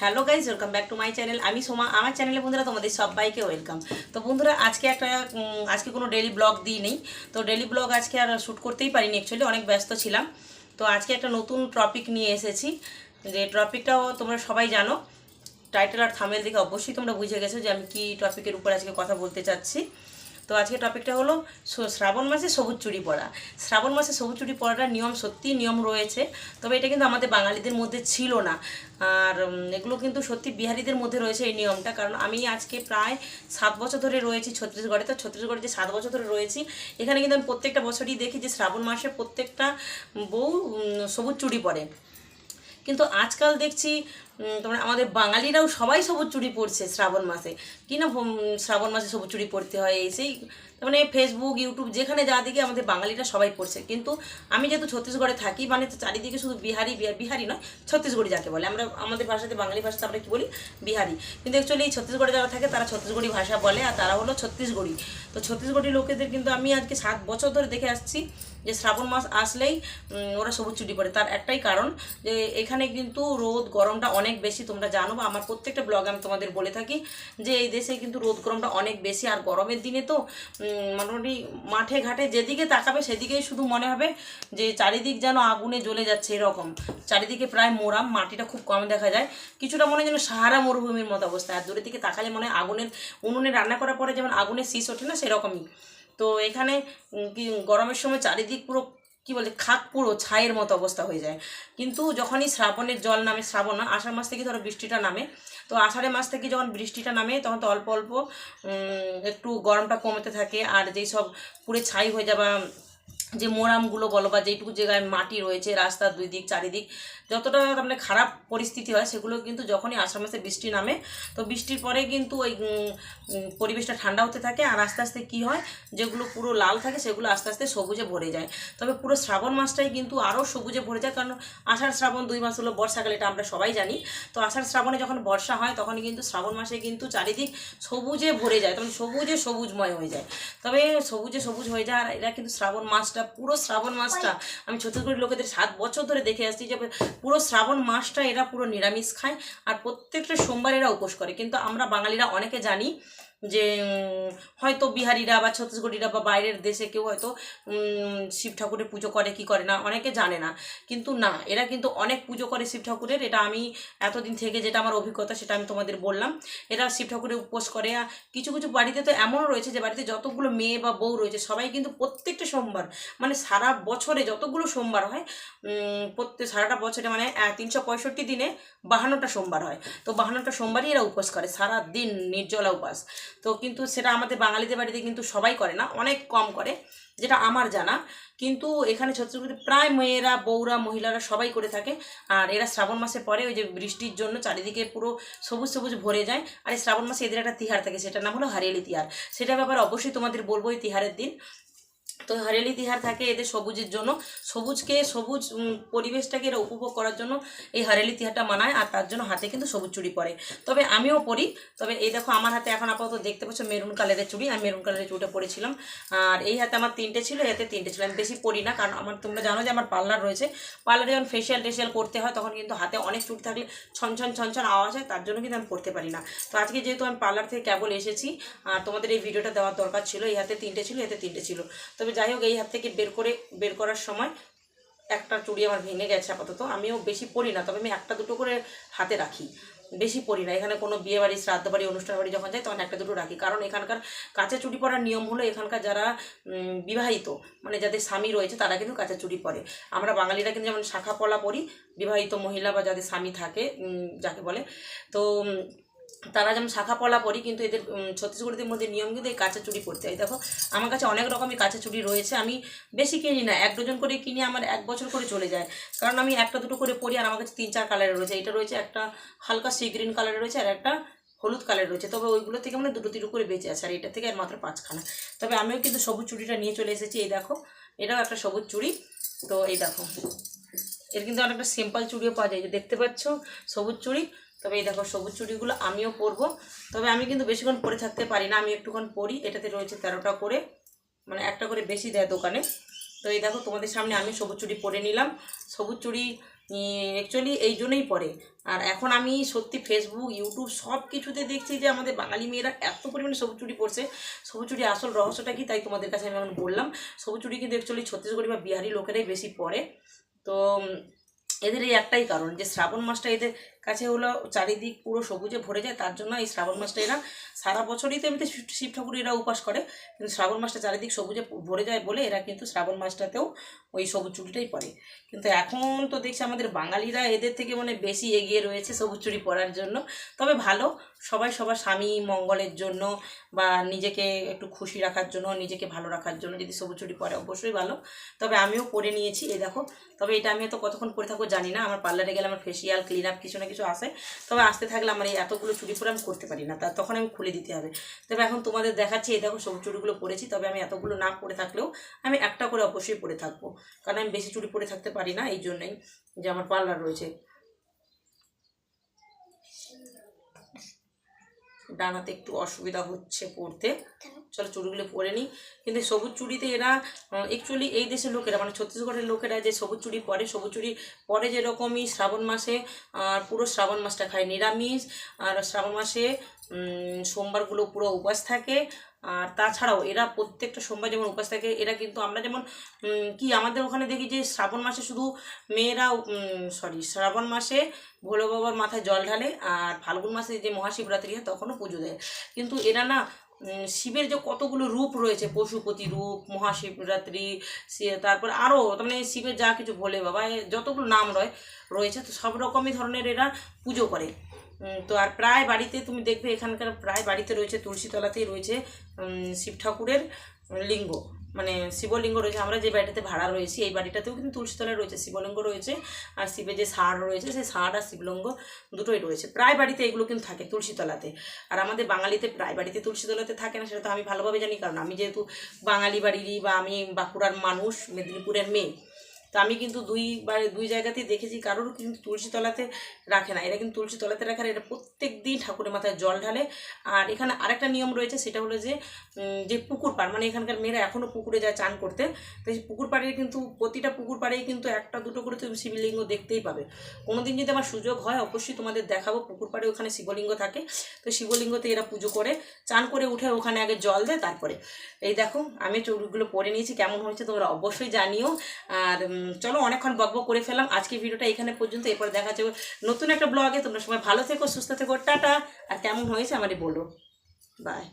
Hello guys, welcome back to my channel. আমি সোমা। আমার চ্যানেলে বন্ধুরা তোমাদের সবাইকে ওয়েলকাম। তো বন্ধুরা আজকে কোনো ডেলি ব্লগ দিই নেই। তো ডেলি ব্লগ আজকে আর শ্যুট করতেই পারিনি, অ্যাকচুয়ালি অনেক ব্যস্ত ছিলাম। তো আজকে একটা নতুন টপিক নিয়ে এসেছি, যে টপিকটাও তোমরা সবাই জানো। টাইটেল আর থাম্বনেল দেখে অবশ্যই তোমরা বুঝে গেছো যে আমি কি টপিকের উপর আজকে কথা বলতে চাচ্ছি। তো আজকে টপিকটা হলো শ্রাবণ মাসে সবুজ চুড়ি পরা। শ্রাবণ মাসে সবুজ চুড়ি পরাটার নিয়ম, সত্যি নিয়ম রয়েছে, তবে এটা কিন্তু আমাদের বাঙালিদের মধ্যে ছিল না। আর এগুলো কিন্তু সত্যি বিহারিদের মধ্যে রয়েছে এই নিয়মটা। কারণ আমি আজকে প্রায় 7 বছর ধরে রয়েছি ছত্তিশগড়ে। তো ছত্তিশগড়ে যে 7 বছর ধরে রয়েছি, এখানে কিন্তু আমি প্রত্যেকটা বছরই দেখি যে শ্রাবণ মাসে প্রত্যেকটা বউ সবুজ চুড়ি পরে। কিন্তু আজকাল দেখছি তোমার আমাদের বাঙালিরাও সবাই সবুজ চুড়ি পরছে শ্রাবণ মাসে। কি না শ্রাবণ মাসে সবুজ চুড়ি পরতে হয়, এই সেই মানে ফেসবুক, ইউটিউব যেখানে যা দিকে আমাদের বাঙালিরা সবাই পড়ছে। কিন্তু আমি যেহেতু ছত্তিশগড়ে থাকি, মানে তো চারিদিকে শুধু বিহারি নয়, ছত্তিশগড়ি যাকে বলে, আমরা আমাদের ভাষাতে, বাঙালি ভাষাতে আমরা কী বলি, বিহারি। কিন্তু অ্যাকচুয়ালি এই ছত্তিশগড়ে যারা থাকে তারা ছত্তিশগড়ি ভাষা বলে, আর তারা হলো ছত্তিশগড়ি। তো ছত্তিশগড়ি লোকেদের কিন্তু আমি আজকে 7 বছর ধরে দেখে আসছি যে শ্রাবণ মাস আসলেই ওরা সবুজ চুড়ি পরে। তার একটাই কারণ যে এখানে কিন্তু রোদ গরমটা অনেক বেশি, তোমরা জানো, বা আমার প্রত্যেকটা ব্লগে আমি তোমাদের বলে থাকি যে এই দেশে কিন্তু রোদ গরমটা অনেক বেশি। আর গরমের দিনে তো মোটামুটি মাঠে ঘাটে যেদিকে তাকাবে সেদিকেই শুধু মনে হবে যে চারিদিক যেন আগুনে জ্বলে যাচ্ছে, এরকম। চারিদিকে প্রায় মোরাম, মাটিটা খুব কম দেখা যায়, কিছুটা মনে হয় যেন সাহারা মরুভূমির মতো অবস্থা। আর দূরের দিকে তাকালে মনে হয় আগুনের উনুনে রান্না করার পরে যেমন আগুনের শীষ ওঠে না, সেরকমই। তো এখানে কি গরমের সময় চারিদিক পুরো কি বলে খাক, পুরো ছায়ের মতো অবস্থা হয়ে যায়। কিন্তু যখনই শ্রাবণের জল নামে, শ্রাবণ না, আষাঢ় মাস থেকে ধরো বৃষ্টিটা নামে, তো আষাঢ়ের মাস থেকে যখন বৃষ্টিটা নামে তখন তো অল্প অল্প একটু গরমটা কমতে থাকে। আর যেই সব পুরো ছাই হয়ে যাবা যে মোরামগুলো বলো, বা যেইটুকু জায়গায় মাটি রয়েছে রাস্তার দুই দিক চারিদিক, যতটা মানে খারাপ পরিস্থিতি হয়, সেগুলো কিন্তু যখনই আষাঢ় মাসে বৃষ্টি নামে, তো বৃষ্টির পরে কিন্তু ওই পরিবেশটা ঠান্ডা হতে থাকে। আর আস্তে আস্তে কী হয়, যেগুলো পুরো লাল থাকে সেগুলো আস্তে আস্তে সবুজে ভরে যায়। তবে পুরো শ্রাবণ মাসটাই কিন্তু আরও সবুজে ভরে যায়, কারণ আষাঢ় শ্রাবণ 2 মাস হলো বর্ষাকাল, এটা আমরা সবাই জানি। তো আষাঢ় শ্রাবণে যখন বর্ষা হয় তখনই কিন্তু শ্রাবণ মাসে কিন্তু চারিদিক সবুজে ভরে যায়, তখন সবুজে সবুজময় হয়ে যায়। তবে সবুজে সবুজ হয়ে যায়। আর এরা কিন্তু শ্রাবণ মাসটা, পুরো শ্রাবণ মাসটা আমি ছত্তিশগড়ের লোকেদের 7 বছর ধরে দেখে আসছি যে পুরো শ্রাবণ মাসটা এরা পুরো নিরামিষ খায়, আর প্রত্যেকটা সোমবার এরা উপোস করে। কিন্তু আমরা বাঙালিরা অনেকে জানি যে হয়তো বিহারিরা বা ছত্তিশগড়িরা বা বাইরের দেশে কেউ হয়তো শিব ঠাকুরের পুজো করে কি করে না, অনেকে জানে না। কিন্তু না, এরা কিন্তু অনেক পুজো করে শিব ঠাকুরের। এটা আমি এতদিন থেকে যেটা আমার অভিজ্ঞতা সেটা আমি তোমাদের বললাম। এরা শিব ঠাকুরের উপোস করে। কিছু কিছু বাড়িতে তো এমনও রয়েছে যে বাড়িতে যতগুলো মেয়ে বা বউ রয়েছে সবাই কিন্তু প্রত্যেকটা সোমবার, মানে সারা বছরে যতগুলো সোমবার হয়, সারাটা বছরে মানে 365 দিনে 52টা সোমবার হয়। তো 52টা সোমবারই এরা উপোস করে, সারা দিন নির্জলা উপাস। তো কিন্তু সেটা আমাদের বাঙালিদের বাড়িতে কিন্তু সবাই করে না, অনেক কম করে, যেটা আমার জানা। কিন্তু এখানে ছত্তিশগড়ে প্রায় মেয়েরা, বউরা, মহিলারা সবাই করে থাকে। আর এরা শ্রাবণ মাসে পরে ওই যে বৃষ্টির জন্য চারিদিকে পুরো সবুজ সবুজ ভরে যায়। আর এই শ্রাবণ মাসে এদের একটা তিহার থাকে, সেটার নাম হলো হরিয়ালি তিহার। সেটার ব্যাপারে অবশ্যই তোমাদের বলবো এই তিহারের দিন। তো হরিয়ালি তিহার থাকে এদের সবুজের জন্য, সবুজ পরিবেশটাকে এরা উপভোগ করার জন্য এই হরিয়ালি তিহারটা মানায়। আর তার জন্য হাতে কিন্তু সবুজ চুড়ি পরে। তবে আমিও পরি। তবে এই দেখো আমার হাতে এখন আপাতত দেখতে পাচ্ছ মেরুন কালারের চুড়ি, আমি মেরুন কালারের চুড়িটা পরেছিলাম। আর এই হাতে আমার 3টে ছিল, এই হাতে 3টে ছিল। আমি বেশি পরি না, কারণ তোমরা জানো যে আমার পার্লার রয়েছে। পার্লারে যখন ফেশিয়াল করতে হয় তখন কিন্তু হাতে অনেক চুড়ি থাকলে ছন আওয়াজ হয়, তার জন্য কিন্তু আমি পরতে পারি না। তো আজকে যেহেতু আমি পার্লার থেকে কেবল এসেছি, আর তোমাদের এই ভিডিওটা দেওয়ার দরকার ছিল, এই হাতে 3টে ছিল, এতে 3টে ছিল। তবে যাই হোক, এই হাত থেকে বের করার সময় একটা চুড়ি আমার ভেঙে গেছে আপাতত। আমিও বেশি পরি না, তবে আমি একটা দুটো করে হাতে রাখি, বেশি পরি না। এখানে কোনো বিয়ে বাড়ি, শ্রাদ্ধ বাড়ি, অনুষ্ঠান বাড়ি যখন যাই তখন একটা দুটো রাখি। কারণ এখানকার কাঁচা চুড়ি পরার নিয়ম হলো, এখানকার যারা বিবাহিত, মানে যাদের স্বামী রয়েছে তারা কিন্তু কাঁচা চুড়ি পরে। আমরা বাঙালিরা কিন্তু যেমন শাখা পলা পরি, বিবাহিত মহিলা বা যাদের স্বামী থাকে যাকে বলে, তো তারা যেমন শাখা পলা পরি, কিন্তু এদের ছত্তিশগড়িদের মধ্যে নিয়ম কিন্তু এই কাঁচা চুড়ি পরতে হয়। দেখো আমার কাছে অনেক রকমের কাঁচা চুড়ি রয়েছে, আমি বেশি কিনি না, 1 ডজন করে কিনি, আমার 1 বছর করে চলে যায়। কারণ আমি একটা দুটো করে পরি। আর আমার কাছে 3-4 কালারের রয়েছে। এটা রয়েছে একটা হালকা সি গ্রিন কালারের রয়েছে, আর একটা হলুদ কালার রয়েছে। তবে ওইগুলো থেকে মানে দুটো তিনটে করে বেঁচে আছে, আর এটা থেকে আর মাত্র 5খানা। তবে আমিও কিন্তু সবুজ চুড়িটা নিয়ে চলে এসেছি। এই দেখো, এটাও একটা সবুজ চুড়ি। তো এই দেখো, এর কিন্তু অনেকটা সিম্পল চুড়িও পাওয়া যায়, যে দেখতে পাচ্ছ সবুজ চুড়ি। তবে এই দেখো সবুজ চুড়িগুলো আমিও পরবো। তবে আমি কিন্তু বেশিক্ষণ পরে থাকতে পারি না, আমি একটুক্ষণ পরি। এটাতে রয়েছে 13টা করে, মানে একটা করে বেশি দেয় দোকানে। তো এই দেখো তোমাদের সামনে আমি সবুজ চুড়ি পরে নিলাম। সবুজ চুড়ি অ্যাকচুয়ালি এই জন্যই পরে। আর এখন আমি সত্যি ফেসবুক ইউটিউব সব কিছুতে দেখছি যে আমাদের বাঙালি মেয়েরা এত পরিমাণে সবুজ চুড়ি পরছে। সবুজ চুড়ি আসল রহস্যটা কি তাই তোমাদের কাছে আমি এখন বললাম। সবুজ চুড়ি কিন্তু অ্যাকচুয়ালি ছত্তিশগড়ি বা বিহারি লোকেরাই বেশি পরে। তো এদের এই একটাই কারণ যে শ্রাবণ মাসটা এদের কাছে হলো চারিদিক পুরো সবুজে ভরে যায়, তার জন্য এই শ্রাবণ মাসটা এরা সারা বছরই তো এমনিতে শিব ঠাকুর এরা উপাস করে, কিন্তু শ্রাবণ মাসটা চারিদিক সবুজে ভরে যায় বলে এরা কিন্তু শ্রাবণ মাসটাতেও ওই সবুজ চুড়িটাই পরে। কিন্তু এখন তো দেখছি আমাদের বাঙালিরা এদের থেকে মানে বেশি এগিয়ে রয়েছে সবুজ চুড়ি পরার জন্য। তবে ভালো, সবাই সবার স্বামী মঙ্গলের জন্য বা নিজেকে একটু খুশি রাখার জন্য, নিজেকে ভালো রাখার জন্য যদি সবুজ চুড়ি পরে অবশ্যই ভালো। তবে আমিও পরে নিয়েছি, এই দেখো। তবে এটা আমি তো কতক্ষণ পরে থাকবো জানি না, আমার পার্লারে গেলে আমার ফেসিয়াল ক্লিন আপ কিছু না কিছু আসে, তবে আসতে থাকলে আমার এই এতগুলো চুড়ি পরে আমি করতে পারি না, তখন আমি খুলে দিতে হবে। তবে এখন তোমাদের দেখাচ্ছি, এই দেখো সবুজ চুড়িগুলো পরেছি। তবে আমি এতগুলো না পরে থাকলেও আমি একটা করে অবশ্যই পরে থাকবো, কারণ আমি বেশি চুড়ি পরে থাকতে পারি না, এই জন্যই যে আমার পার্লার রয়েছে। ডানাতে একটু অসুবিধা হচ্ছে পরতে, চলো চুড়িগুলো পরে নিই। কিন্তু সবুজ চুড়িতে এরা অ্যাকচুয়ালি এই দেশের লোকেরা মানে ছত্তিশগড়ের লোকেরা যে সবুজ চুড়ি পরে, সবুজ চুড়ি পরে যেরকমই শ্রাবণ মাসে আর পুরো শ্রাবণ মাসটা খায় নিরামিষ, আর শ্রাবণ মাসে সোমবারগুলো পুরো উপবাস থাকে। আর তাছাড়াও এরা প্রত্যেকটা সোমবার যেমন উপবাস থাকে, এরা কিন্তু আমরা যেমন কি আমাদের ওখানে দেখি যে শ্রাবণ মাসে শুধু মেয়েরা শ্রাবণ মাসে ভোলে বাবার মাথায় জল ঢালে, আর ফাল্গুন মাসে যে মহাশিবরাত্রি হয় তখনও পুজো দেয়। কিন্তু এরা না শিবের যে কতগুলো রূপ রয়েছে, পশুপতি রূপ, মহাশিবরাত্রি, তারপর আরও মানে শিবের যা কিছু ভোলে বাবা যতগুলো নাম রয়েছে, তো সব রকমই ধরনের এরা পুজো করে। তো আর প্রায় বাড়িতে তুমি দেখবে এখানকার প্রায় বাড়িতে রয়েছে, তুলসীতলাতেই রয়েছে শিব ঠাকুরের লিঙ্গ, মানে শিবলিঙ্গ রয়েছে। আমরা যে বাড়িটাতে ভাড়া রয়েছি এই বাড়িটাতেও কিন্তু তুলসীতলায় রয়েছে, শিবলিঙ্গ রয়েছে, আর শিবের যে ষাঁড় রয়েছে সেই ষাঁড় আর শিবলিঙ্গ দুটোই রয়েছে। প্রায় বাড়িতে এগুলো কিন্তু থাকে তুলসীতলাতে। আর আমাদের বাঙালিতে প্রায় বাড়িতে তুলসীতলাতে থাকে না, সেটা তো আমি ভালোভাবে জানি, কারণ আমি যেহেতু বাঙালি বাড়িরই বা আমি বাঁকুড়ার মানুষ, মেদিনীপুরের মেয়ে। তো আমি কিন্তু দুই জায়গাতেই দেখেছি কারোর কিন্তু তুলসীতলাতে রাখে না, এরা কিন্তু তুলসীতলাতে রাখে না, এরা প্রত্যেক দিন ঠাকুরের মাথায় জল ঢালে। আর এখানে আরেকটা নিয়ম রয়েছে, সেটা হলো যে পুকুর পাড়, মানে এখানকার মেয়েরা এখনও পুকুরে যায় চান করতে। তো সেই পুকুর পাড়ে কিন্তু প্রতিটা পুকুর পাড়েই কিন্তু একটা দুটো করে তুমি শিবলিঙ্গ দেখতেই পাবে। কোনোদিন যদি আমার সুযোগ হয় অবশ্যই তোমাদের দেখাবো, পুকুর পাড়ে ওখানে শিবলিঙ্গ থাকে। তো শিবলিঙ্গতে এরা পুজো করে চান করে উঠে ওখানে আগে জল দেয়, তারপরে এই দেখো আমি চুড়িগুলো পরে নিয়েছি, কেমন হয়েছে তোমরা অবশ্যই জানিও। আর চলো অনেকক্ষণ বকবক করে ফেললাম, আজকের ভিডিওটা এখানে পর্যন্ত, এরপর দেখা যাবে নতুন একটা ব্লগে। তোমরা সবাই ভালো থেকো, সুস্থ থেকো, টাটা। আর কেমন হয়েছে আমারই বলো, বাই।